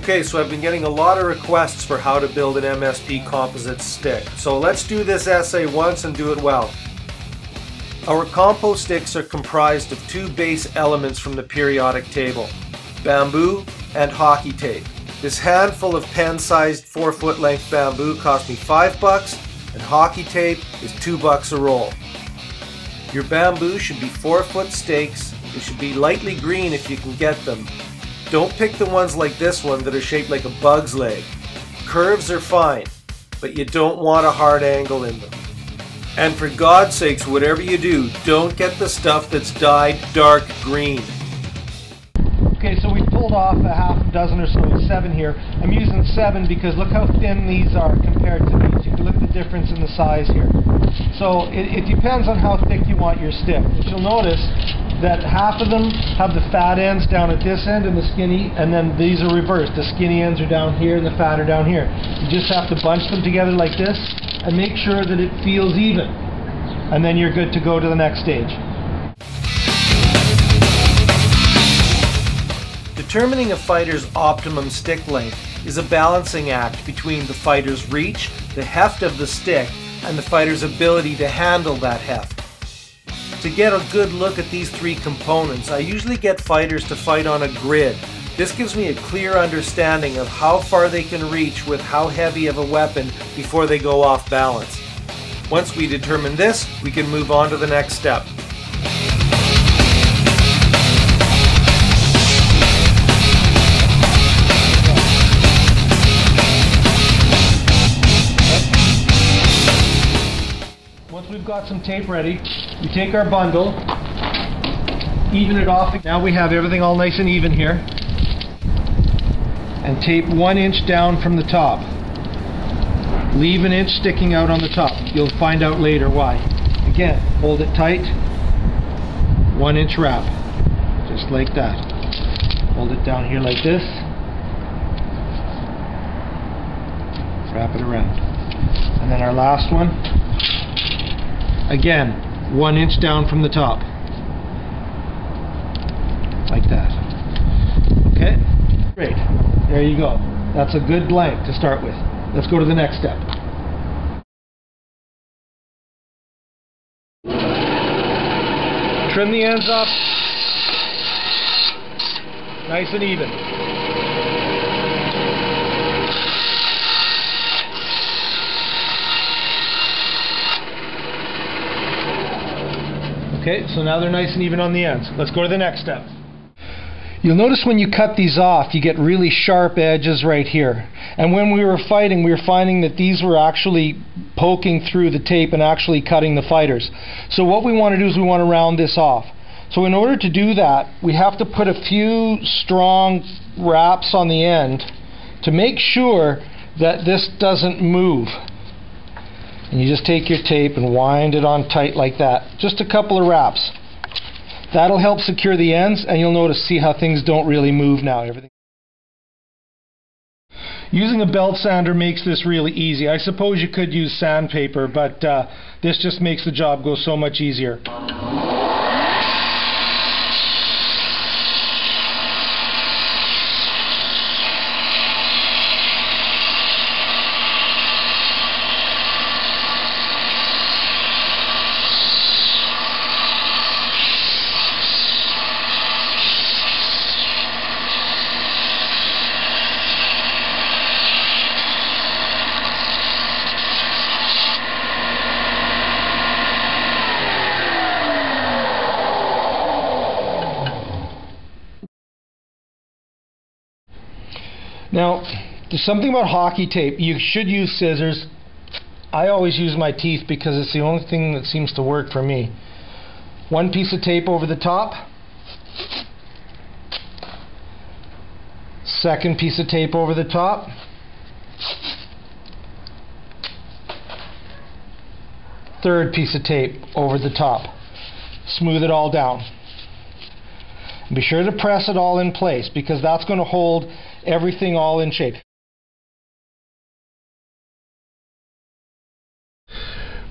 Okay, so I've been getting a lot of requests for how to build an MSP Composite Stick. So let's do this essay once and do it well. Our compo sticks are comprised of two base elements from the periodic table, bamboo and hockey tape. This handful of pen-sized 4-foot length bamboo cost me $5 and hockey tape is $2 a roll. Your bamboo should be 4-foot stakes. They should be lightly green if you can get them. Don't pick the ones like this one that are shaped like a bug's leg. Curves are fine, but you don't want a hard angle in them. And for God's sakes, whatever you do, don't get the stuff that's dyed dark green. Okay, so we pulled off a half a dozen or so, 7 here. I'm using 7 because look how thin these are compared to these. You can look at the difference in the size here. So it depends on how thick you want your stick. But you'll notice that half of them have the fat ends down at this end and the skinny, and then these are reversed. The skinny ends are down here and the fat are down here. You just have to bunch them together like this and make sure that it feels even. And then you're good to go to the next stage. Determining a fighter's optimum stick length is a balancing act between the fighter's reach, the heft of the stick, and the fighter's ability to handle that heft. To get a good look at these three components, I usually get fighters to fight on a grid. This gives me a clear understanding of how far they can reach with how heavy of a weapon before they go off balance. Once we determine this, we can move on to the next step. Once we've got some tape ready, we take our bundle, even it off. Now we have everything all nice and even here. And tape 1 inch down from the top. Leave an inch sticking out on the top. You'll find out later why. Again, hold it tight. 1 inch wrap. Just like that. Hold it down here like this. Wrap it around. And then our last one. Again, 1 inch down from the top. Like that. Okay? Great. There you go. That's a good blank to start with. Let's go to the next step. Trim the ends up. Nice and even. Okay, so now they're nice and even on the ends. Let's go to the next step. You'll notice when you cut these off, you get really sharp edges right here. And when we were fighting, we were finding that these were actually poking through the tape and actually cutting the fighters. So what we want to do is we want to round this off. So in order to do that, we have to put a few strong wraps on the end to make sure that this doesn't move. And you just take your tape and wind it on tight like that. Just a couple of wraps. That'll help secure the ends, and you'll notice, see how things don't really move now. Everything. Using a belt sander makes this really easy. I suppose you could use sandpaper, but this just makes the job go so much easier. Now, there's something about hockey tape. You should use scissors. I always use my teeth because it's the only thing that seems to work for me. 1 piece of tape over the top. 2nd piece of tape over the top. 3rd piece of tape over the top. Smooth it all down. And be sure to press it all in place because that's going to hold everything all in shape.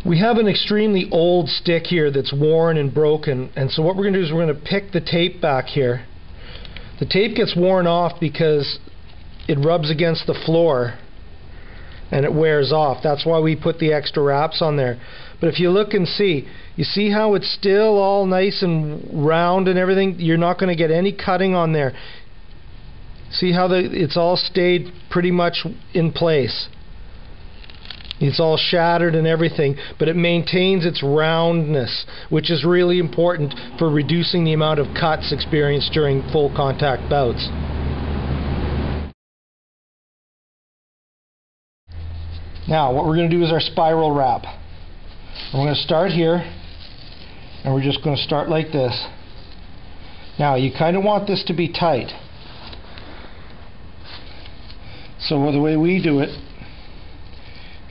We have an extremely old stick here that's worn and broken, and so what we're going to do is we're going to pick the tape back here. The tape gets worn off because it rubs against the floor and it wears off. That's why we put the extra wraps on there. But if you look and see, you see how it's still all nice and round and everything? You're not going to get any cutting on there. See how it's all stayed pretty much in place. It's all shattered and everything, but it maintains its roundness, which is really important for reducing the amount of cuts experienced during full contact bouts. Now, what we're going to do is our spiral wrap. We're going to start here, and we're just going to start like this. Now, you kind of want this to be tight. So the way we do it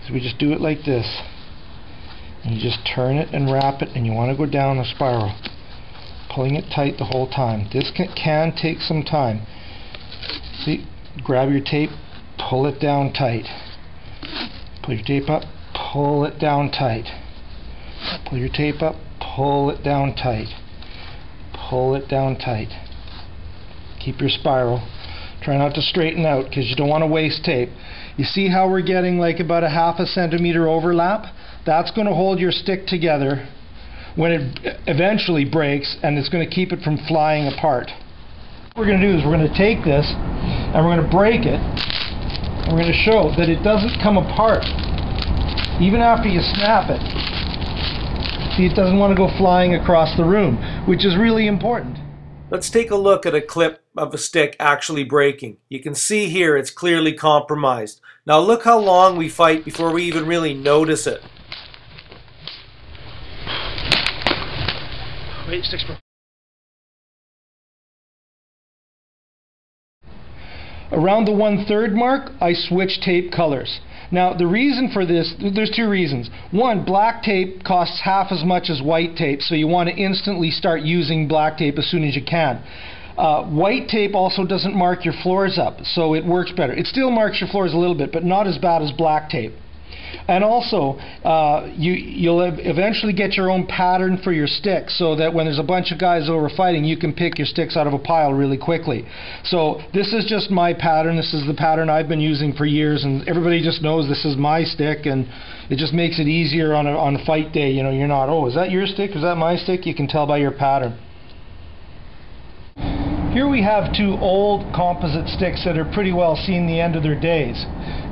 is we just do it like this. And you just turn it and wrap it, and you want to go down a spiral, pulling it tight the whole time. This can take some time. See, grab your tape, pull it down tight. Pull your tape up, pull it down tight. Pull your tape up, pull it down tight. Pull it down tight. Keep your spiral. Try not to straighten out because you don't want to waste tape. You see how we're getting like about a ½ centimeter overlap? That's going to hold your stick together when it eventually breaks, and it's going to keep it from flying apart. What we're going to do is we're going to take this and we're going to break it. We're going to show that it doesn't come apart even after you snap it. See, it doesn't want to go flying across the room, which is really important. Let's take a look at a clip of a stick actually breaking. You can see here it's clearly compromised. Now look how long we fight before we even really notice it. Wait, stick's broken. Around the 1/3 mark, I switch tape colors. Now, the reason for this, there's two reasons. One, black tape costs half as much as white tape, so you want to instantly start using black tape as soon as you can. White tape also doesn't mark your floors up, so it works better. It still marks your floors a little bit, but not as bad as black tape. And also, you'll eventually get your own pattern for your stick, so that when there's a bunch of guys over fighting, you can pick your sticks out of a pile really quickly. So this is just my pattern. This is the pattern I've been using for years, and everybody just knows this is my stick, and it just makes it easier on a fight day. You know, you're not, oh, is that your stick? Is that my stick? You can tell by your pattern. Here we have two old composite sticks that are pretty well seen the end of their days.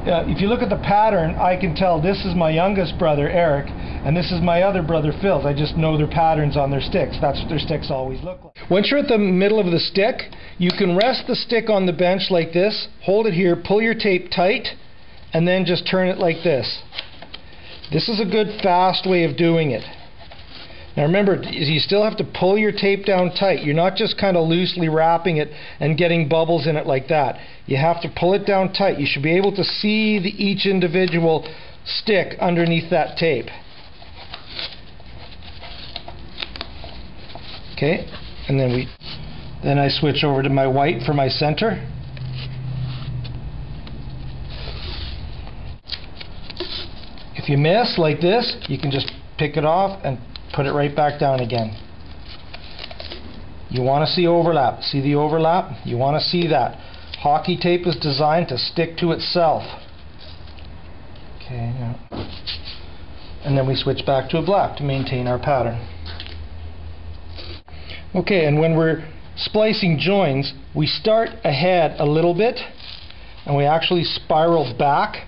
If you look at the pattern, I can tell this is my youngest brother, Eric, and this is my other brother, Phil. I just know their patterns on their sticks. That's what their sticks always look like. Once you're at the middle of the stick, you can rest the stick on the bench like this, hold it here, pull your tape tight, and then just turn it like this. This is a good, fast way of doing it. Now remember, you still have to pull your tape down tight. You're not just kind of loosely wrapping it and getting bubbles in it like that. You have to pull it down tight. You should be able to see each individual stick underneath that tape. Okay, and then I switch over to my white for my center. If you miss like this, you can just pick it off and put it right back down again. You want to see overlap. See the overlap? You want to see that. Hockey tape is designed to stick to itself. Okay, now. And then we switch back to a black to maintain our pattern. Okay, and when we're splicing joins, we start ahead a little bit and we actually spiral back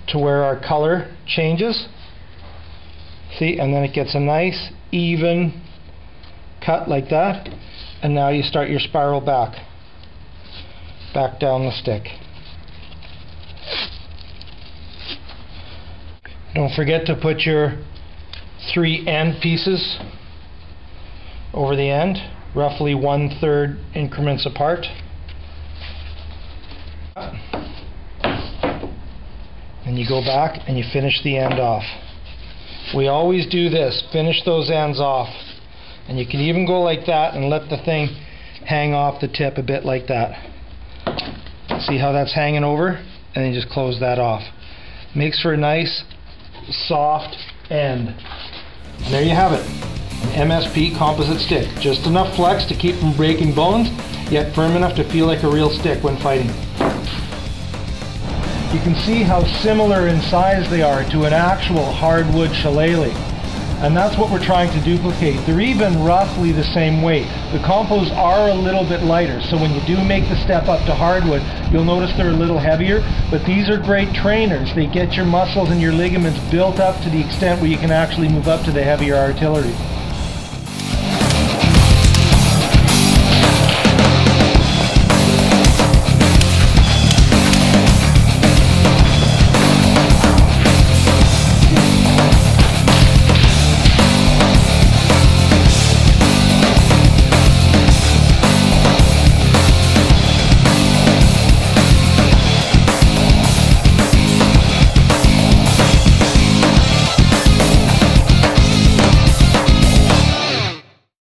to where our color changes. See, and then it gets a nice even cut like that, and now you start your spiral back down the stick. Don't forget to put your 3 end pieces over the end, roughly 1/3 increments apart. And you go back and you finish the end off. We always do this, finish those ends off. And you can even go like that and let the thing hang off the tip a bit like that. See how that's hanging over? And then you just close that off. Makes for a nice, soft end. And there you have it, an MSP composite stick. Just enough flex to keep from breaking bones, yet firm enough to feel like a real stick when fighting. You can see how similar in size they are to an actual hardwood shillelagh. And that's what we're trying to duplicate. They're even roughly the same weight. The compos are a little bit lighter, so when you do make the step up to hardwood, you'll notice they're a little heavier, but these are great trainers. They get your muscles and your ligaments built up to the extent where you can actually move up to the heavier artillery.